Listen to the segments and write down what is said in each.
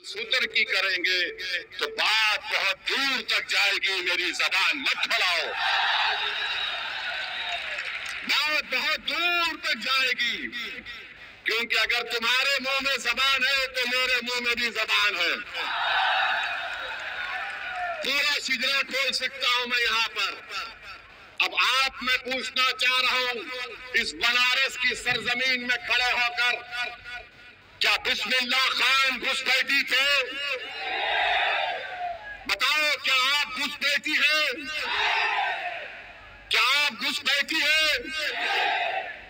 सूत्र की करेंगे तो बात बहुत दूर तक जाएगी। मेरी जबान मत फैलाओ, बात बहुत दूर तक जाएगी, क्योंकि अगर तुम्हारे मुंह में जबान है तो मेरे मुंह में भी जबान है। पूरा शिजरा खोल सकता हूं मैं यहाँ पर। अब आप मैं पूछना चाह रहा हूं, इस बनारस की सरजमीन में खड़े होकर क्या बिस्मिल्लाह खान घुसपैठी थे? बताओ, क्या आप घुसपैठी हैं? क्या आप घुसपैठी हैं?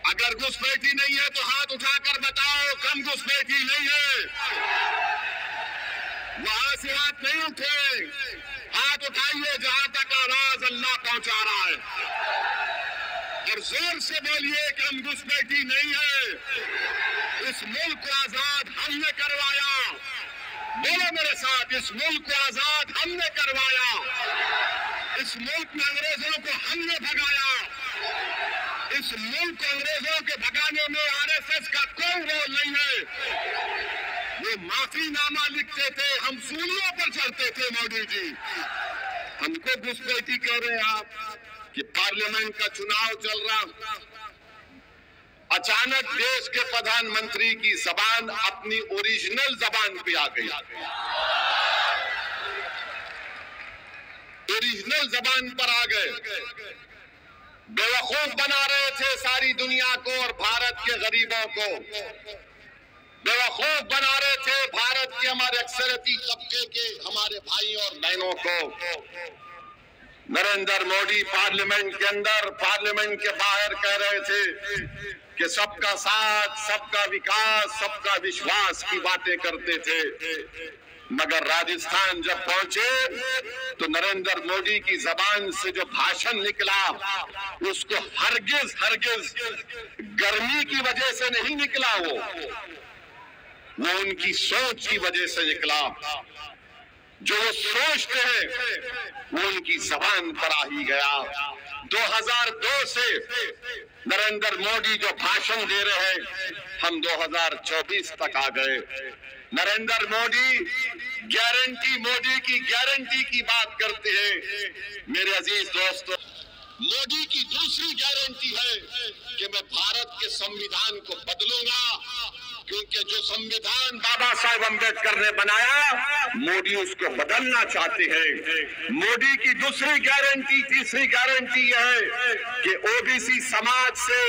अगर घुसपैठी नहीं है तो हाथ उठाकर बताओ कम घुसपैठी नहीं है। वहां से हाथ नहीं उठे, हाथ उठाइए जहां तक आवाज अल्लाह पहुंचा रहा है, और जोर से बोलिए कि हम घुसपैठी नहीं है। इस मुल्क को आजाद हमने करवाया। बोलो मेरे साथ, इस मुल्क को आजाद हमने करवाया। इस मुल्क में अंग्रेजों को हमने भगाया। इस मुल्क को अंग्रेजों के भगाने में आरएसएस का कोई रोल नहीं है। वो माफीनामा लिखते थे, हम सूलियों पर चढ़ते थे। मोदी जी, हमको घुसपैठी कह रहे हैं आप कि पार्लियामेंट का चुनाव चल रहा, अचानक देश के प्रधानमंत्री की जबान अपनी ओरिजिनल जबान पे आ गई। ओरिजिनल जबान पर आ गए। बेवकूफ बना रहे थे सारी दुनिया को और भारत के गरीबों को। बेवकूफ बना रहे थे भारत के हमारे अक्सरती तबके के हमारे भाई और बहनों को। नरेंद्र मोदी पार्लियामेंट के अंदर, पार्लियामेंट के बाहर कह रहे थे कि सबका साथ, सबका विकास, सबका विश्वास की बातें करते थे। मगर राजस्थान जब पहुंचे तो नरेंद्र मोदी की जबान से जो भाषण निकला, उसको हरगिज गर्मी की वजह से नहीं निकला, वो उनकी सोच की वजह से निकला। जो वो सोचते हैं वो उनकी जबान पर आ ही गया। 2002 से नरेंद्र मोदी जो भाषण दे रहे हैं, हम 2024 तक आ गए। नरेंद्र मोदी मोदी की गारंटी की बात करते हैं। मेरे अजीज दोस्तों, मोदी की दूसरी गारंटी है कि मैं भारत के संविधान को बदलूंगा, क्योंकि जो संविधान बाबा साहेब अम्बेडकर ने बनाया, मोदी उसको बदलना चाहते हैं। मोदी की दूसरी गारंटी, तीसरी गारंटी यह है कि ओबीसी समाज से,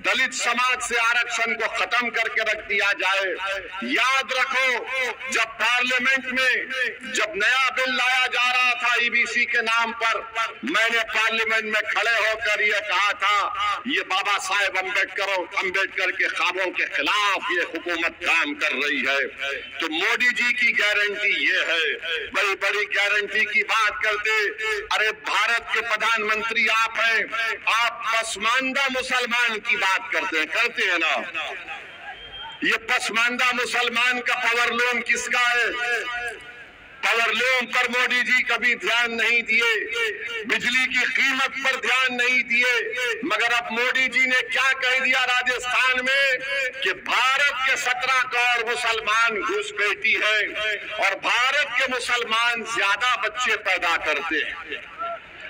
दलित समाज से आरक्षण को खत्म करके रख दिया जाए। याद रखो, जब पार्लियामेंट में जब नया बिल लाया जा रहा था ईबीसी के नाम पर, मैंने पार्लियामेंट में खड़े होकर यह कहा था, ये बाबा साहेब अम्बेडकर के ख्वाबों के खिलाफ ये हुकूमत काम कर रही है। तो मोदी जी की गारंटी ये है। बड़ी बड़ी गारंटी की बात करते, अरे भारत के प्रधानमंत्री आप हैं, आप पसमानदा मुसलमान की बात करते हैं ना। ये पसमानदा मुसलमान का पावर लूम किसका है? पावर लूम पर मोदी जी कभी ध्यान नहीं दिए, बिजली की कीमत पर ध्यान नहीं दिए। मगर अब मोदी जी ने क्या कह दिया राजस्थान में कि भारत के 17 करोड़ मुसलमान घुसपैठी है और भारत के मुसलमान ज्यादा बच्चे पैदा करते हैं,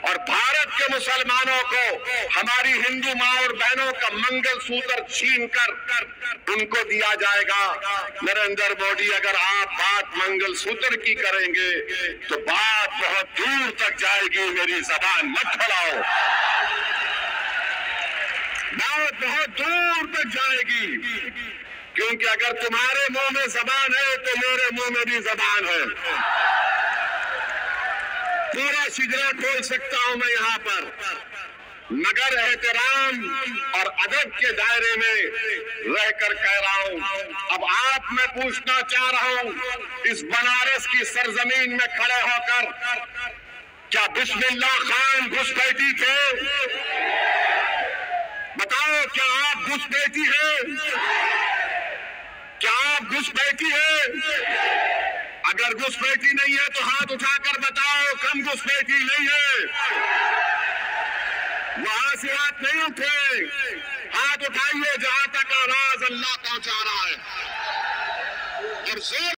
और भारत के मुसलमानों को हमारी हिंदू माँ और बहनों का मंगलसूत्र छीन कर उनको दिया जाएगा। नरेंद्र मोदी, अगर आप बात मंगलसूत्र की करेंगे तो बात बहुत दूर तक जाएगी। मेरी जबान मत फैलाओ, बात बहुत दूर तक जाएगी, क्योंकि अगर तुम्हारे मुंह में जबान है तो मेरे मुंह में भी जबान है। पूरा शिजरा खोल सकता हूं मैं यहाँ पर, मगर एहतराम और अदब के दायरे में रहकर कह रहा हूं। अब आप मैं पूछना चाह रहा हूं, इस बनारस की सरजमीन में खड़े होकर क्या बिस्मिल्लाह खान घुसपैठी थे? बताओ, क्या आप घुसपैठी हैं? क्या आप घुसपैठी हैं? अगर घुसपैठी नहीं है तो हाथ उठाकर बताओ कम घुसपैठी नहीं है। वहां से हाथ नहीं उठे, हाथ उठाइए जहां तक आवाज अल्लाह पहुंचा रहा है, और जोर